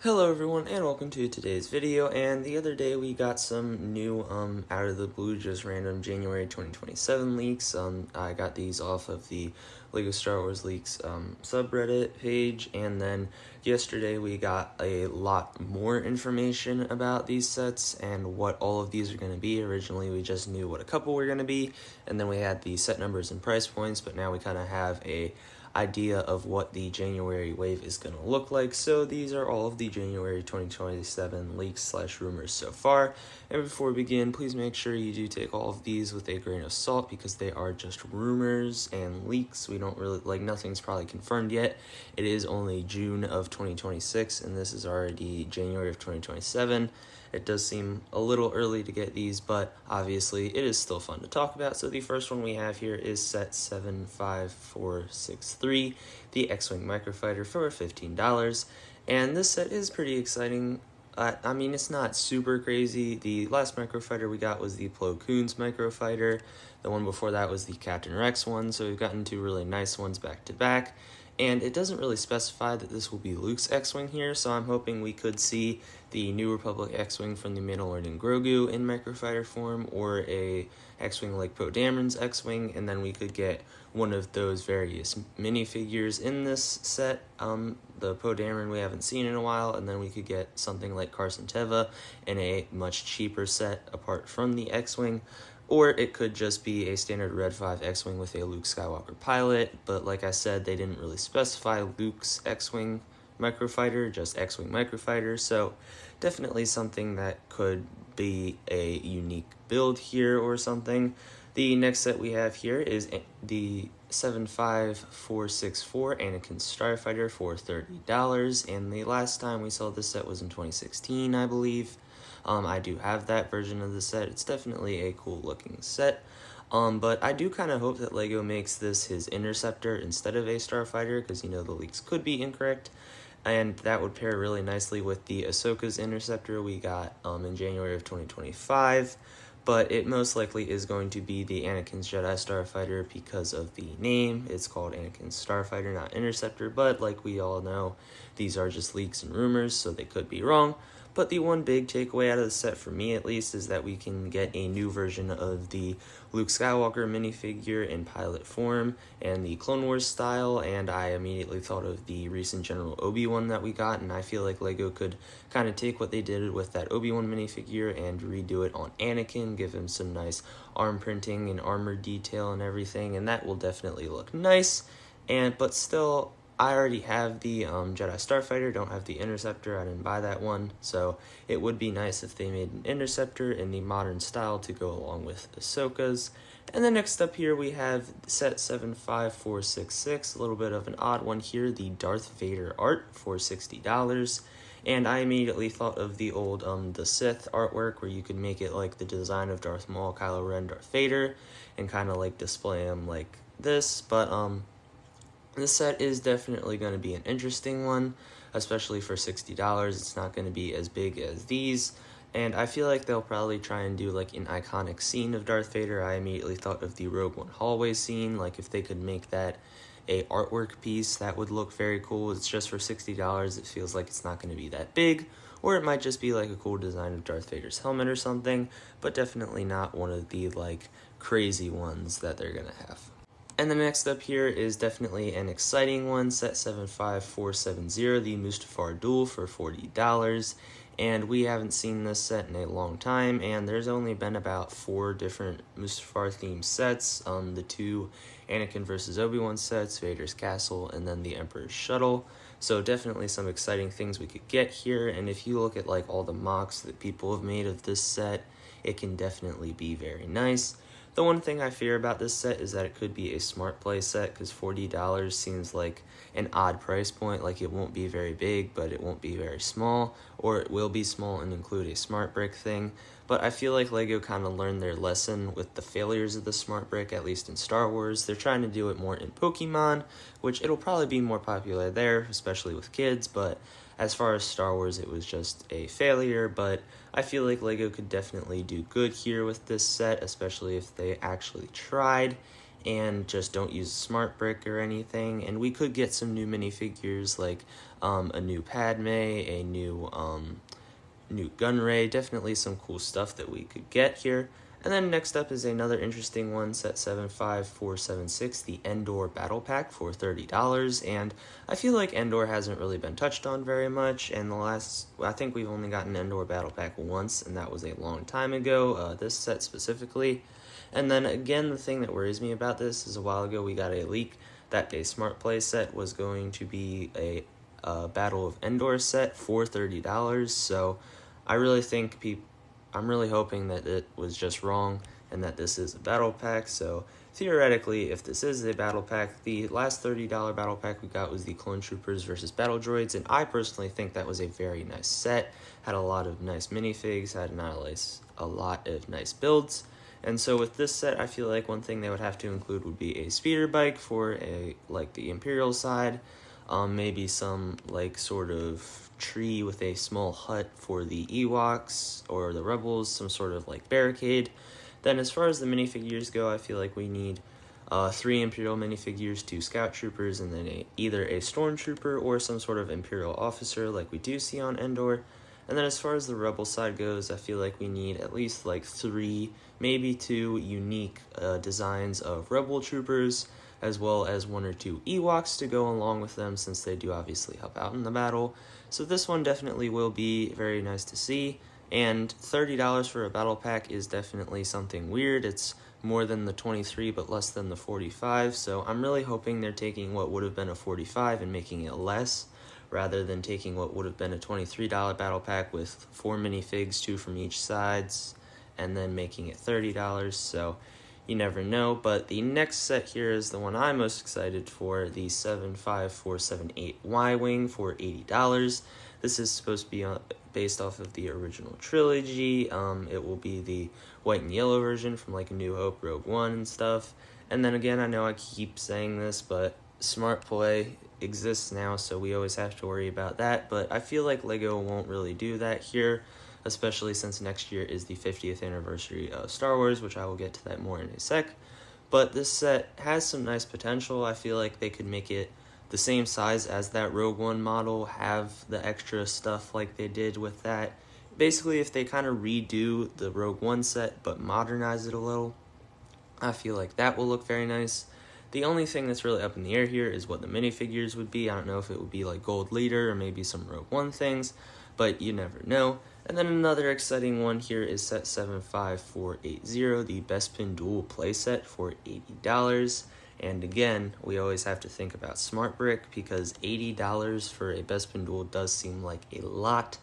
Hello everyone and welcome to today's video. And the other day we got some new out of the blue, just random January 2027 leaks. I got these off of the Lego Star Wars Leaks subreddit page, and then yesterday we got a lot more information about these sets and what all of these are going to be. Originally we just knew what a couple were going to be, and then we had the set numbers and price points, but now we kind of have a idea of what the January wave is going to look like. So these are all of the January 2027 leaks / rumors so far. And before we begin, please make sure you do take all of these with a grain of salt, because they are just rumors and leaks. We don't really, nothing's probably confirmed yet. It is only June of 2026 and this is already January of 2027. It does seem a little early to get these, but obviously it is still fun to talk about. So the first one we have here is set 75463, the X-Wing Microfighter for $15. And this set is pretty exciting. I mean, it's not super crazy. The last Microfighter we got was the Plo Koon's Microfighter. The one before that was the Captain Rex one, so we've gotten two really nice ones back to back. And it doesn't really specify that this will be Luke's X-Wing here, so I'm hoping we could see the New Republic X-Wing from the Mandalorian Grogu in Microfighter form, or a X-Wing like Poe Dameron's X-Wing, and then we could get one of those various minifigures in this set. The Poe Dameron we haven't seen in a while, and then we could get something like Carson Teva in a much cheaper set apart from the X-Wing. Or it could just be a standard Red 5 X-Wing with a Luke Skywalker pilot, but like I said, they didn't really specify Luke's X-Wing Microfighter, just X-Wing Microfighter, so definitely something that could be a unique build here or something. The next set we have here is the 75464 Anakin Starfighter for $30, and the last time we saw this set was in 2016, I believe. I do have that version of the set. It's definitely a cool looking set. But I do kind of hope that LEGO makes this his Interceptor instead of a Starfighter, because the leaks could be incorrect. And that would pair really nicely with the Ahsoka's Interceptor we got in January of 2025. But it most likely is going to be the Anakin's Jedi Starfighter because of the name. It's called Anakin's Starfighter, not Interceptor, but like we all know, these are just leaks and rumors, so they could be wrong. But the one big takeaway out of the set, for me at least, is that we can get a new version of the Luke Skywalker minifigure in pilot form and the Clone Wars style, and I immediately thought of the recent General Obi-Wan that we got, and I feel like LEGO could kind of take what they did with that Obi-Wan minifigure and redo it on Anakin, give him some nice arm printing and armor detail and everything, and that will definitely look nice. But still, I already have the Jedi Starfighter, don't have the Interceptor. I didn't buy that one, so it would be nice if they made an Interceptor in the modern style to go along with Ahsoka's. And then next up here we have set 75466, a little bit of an odd one here, the Darth Vader art for $60. And I immediately thought of the old The Sith artwork, where you could make it like the design of Darth Maul, Kylo Ren, Darth Vader, and kind of like display them like this. But this set is definitely going to be an interesting one, especially for $60. It's not going to be as big as these, and I feel like they'll probably try and do like an iconic scene of Darth Vader. I immediately thought of the Rogue One hallway scene. Like if they could make that a artwork piece, that would look very cool. It's just for $60. It feels like it's not going to be that big, or it might just be like a cool design of Darth Vader's helmet or something, but definitely not one of the like crazy ones that they're going to have. And the next up here is definitely an exciting one, set 75470, the Mustafar Duel for $40. And we haven't seen this set in a long time, and there's only been about 4 different Mustafar themed sets, the 2 Anakin vs. Obi-Wan sets, Vader's Castle, and then the Emperor's Shuttle. So definitely some exciting things we could get here, and if you look at like all the mocks that people have made of this set, it can definitely be very nice. The one thing I fear about this set is that it could be a smart play set, because $40 seems like an odd price point. Like it won't be very big, but it won't be very small, or it will be small and include a smart brick thing. But I feel like LEGO kind of learned their lesson with the failures of the smart brick, at least in Star Wars. They're trying to do it more in Pokemon, which it'll probably be more popular there, especially with kids, but as far as Star Wars, it was just a failure. But I feel like LEGO could definitely do good here with this set, especially if they actually tried. and just don't use smart brick or anything. And we could get some new minifigures like a new Padme, a new Gunray, definitely some cool stuff that we could get here. And then next up is another interesting one, set 75476, the Endor Battle Pack for $30. And I feel like Endor hasn't really been touched on very much, and I think we've only gotten Endor Battle Pack once, and that was a long time ago, this set specifically. And then again, the thing that worries me about this is a while ago we got a leak that a Smart Play set was going to be a Battle of Endor set for $30, so I really think I'm really hoping that it was just wrong and that this is a battle pack. So theoretically, if this is a battle pack, the last $30 battle pack we got was the Clone Troopers versus Battle Droids, and I personally think that was a very nice set. Had a lot of nice minifigs, had a lot of nice builds. And so with this set, I feel like one thing they would have to include would be a speeder bike for the Imperial side, maybe some sort of tree with a small hut for the Ewoks or the Rebels, some sort of barricade. Then as far as the minifigures go, I feel like we need 3 Imperial minifigures, 2 Scout Troopers, and then either a Stormtrooper or some sort of Imperial officer like we do see on Endor. And then as far as the Rebel side goes, I feel like we need at least 3, maybe 2 unique designs of Rebel Troopers, as well as 1 or 2 Ewoks to go along with them, since they do obviously help out in the battle. So this one definitely will be very nice to see, and $30 for a battle pack is definitely something weird. It's more than the 23 but less than the 45, so I'm really hoping they're taking what would have been a 45 and making it less, rather than taking what would have been a $23 battle pack with 4 minifigs, 2 from each sides, and then making it $30, so you never know. But the next set here is the one I'm most excited for, the 75478 Y-Wing for $80. This is supposed to be based off of the original trilogy. It will be the white and yellow version from A New Hope, Rogue One, and stuff. And then again, I know I keep saying this, but Smart Play exists now, so we always have to worry about that. But I feel like LEGO won't really do that here, especially since next year is the 50th anniversary of Star Wars, which I will get to that more in a sec. But this set has some nice potential. I feel like they could make it the same size as that Rogue One model, have the extra stuff like they did with that. Basically, if they kind of redo the Rogue One set but modernize it a little, I feel like that will look very nice. The only thing that's really up in the air here is what the minifigures would be. I don't know if it would be Gold Leader or maybe some Rogue One things, but you never know. And then another exciting one here is set 75480, the Bespin Dual playset for $80. And again, we always have to think about Smart Brick, because $80 for a Bespin Dual does seem like a lot,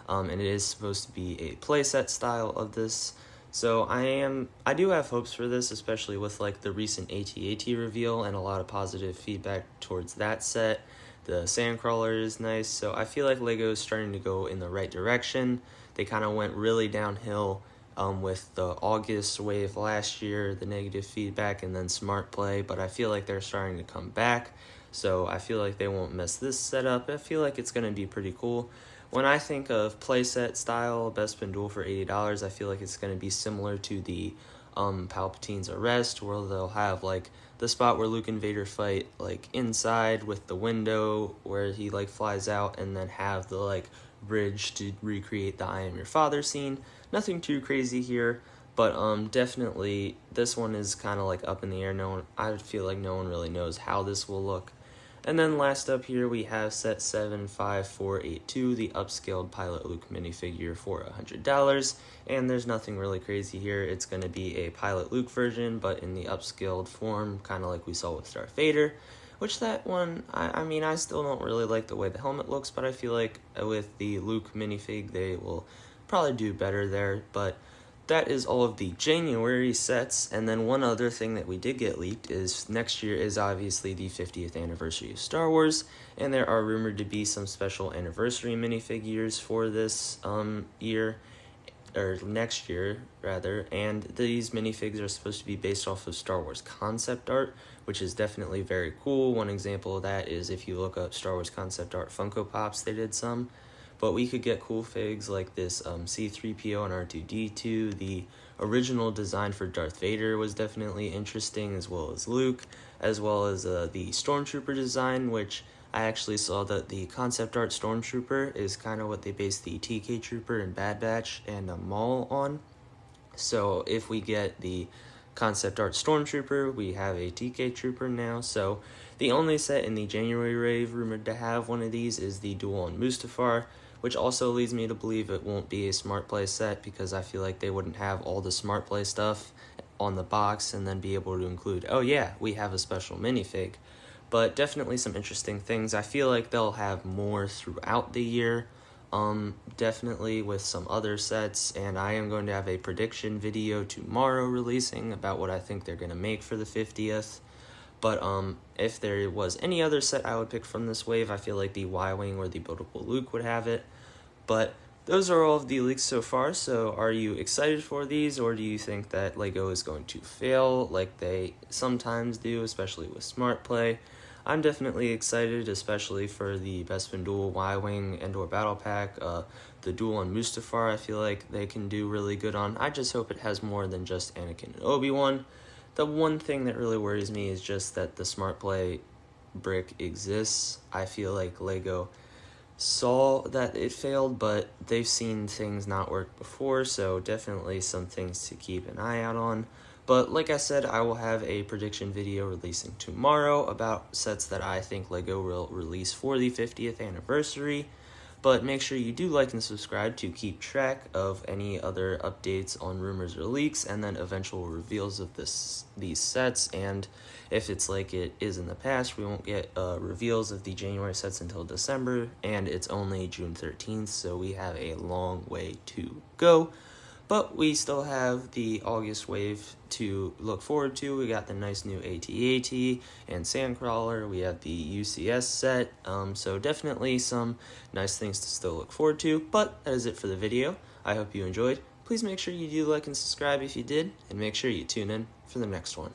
and it is supposed to be a playset style of this. So I do have hopes for this, especially with the recent AT-AT reveal and a lot of positive feedback towards that set. The Sandcrawler is nice, so I feel like LEGO is starting to go in the right direction. They kind of went really downhill with the August wave last year, the negative feedback, and then Smart Play, but I feel like they're starting to come back, so I feel like they won't mess this set up. I feel like it's going to be pretty cool. When I think of playset style Bespin Dual for $80, I feel like it's going to be similar to the Palpatine's Arrest, where they'll have the spot where Luke and Vader fight inside with the window where he flies out, and then have the bridge to recreate the I Am Your Father scene. Nothing too crazy here, but definitely this one is kind of up in the air. I feel like no one really knows how this will look. And then last up here we have set 75482, the upscaled Pilot Luke minifigure for $100, and there's nothing really crazy here. It's going to be a Pilot Luke version, but in the upscaled form, kind of like we saw with Darth Vader, which that one, I still don't really like the way the helmet looks, but I feel like with the Luke minifig, they will probably do better there. But that is all of the January sets, and then one other thing that we did get leaked is next year is obviously the 50th anniversary of Star Wars, and there are rumored to be some special anniversary minifigures for this year, or next year rather, and these minifigs are supposed to be based off of Star Wars concept art, which is definitely very cool. One example of that is if you look up Star Wars concept art Funko Pops, they did some. But we could get cool figs like this C-3PO and R2-D2, the original design for Darth Vader was definitely interesting, as well as Luke, as well as the Stormtrooper design, which I actually saw that the concept art Stormtrooper is kind of what they based the TK Trooper and Bad Batch and Maul on. So if we get the concept art Stormtrooper, we have a TK Trooper now. So the only set in the January rave rumored to have one of these is the Duel on Mustafar, which also leads me to believe it won't be a Smart Play set, because I feel like they wouldn't have all the Smart Play stuff on the box and then be able to include, oh yeah, we have a special minifig. But definitely some interesting things. I feel like they'll have more throughout the year. Definitely with some other sets, and I am going to have a prediction video tomorrow releasing about what I think they're going to make for the 50th. But if there was any other set I would pick from this wave, I feel like the Y-Wing or the Buildable Luke would have it. But those are all of the leaks so far, so are you excited for these, or do you think that LEGO is going to fail like they sometimes do, especially with Smart Play? I'm definitely excited, especially for the Bespin Duel Y-Wing and or Battle Pack. The Duel on Mustafar I feel like they can do really good on. I just hope it has more than just Anakin and Obi-Wan. The one thing that really worries me is just that the Smart Play brick exists. I feel like LEGO saw that it failed, but they've seen things not work before, so definitely some things to keep an eye out on. But like I said, I will have a prediction video releasing tomorrow about sets that I think LEGO will release for the 50th anniversary. But make sure you do like and subscribe to keep track of any other updates on rumors or leaks, and then eventual reveals of these sets. And if it's like it is in the past, we won't get reveals of the January sets until December, and it's only June 13th, so we have a long way to go. But we still have the August wave to look forward to. We got the nice new AT-AT and Sandcrawler. We have the UCS set. So definitely some nice things to still look forward to. But that is it for the video. I hope you enjoyed. Please make sure you do like and subscribe if you did, and make sure you tune in for the next one.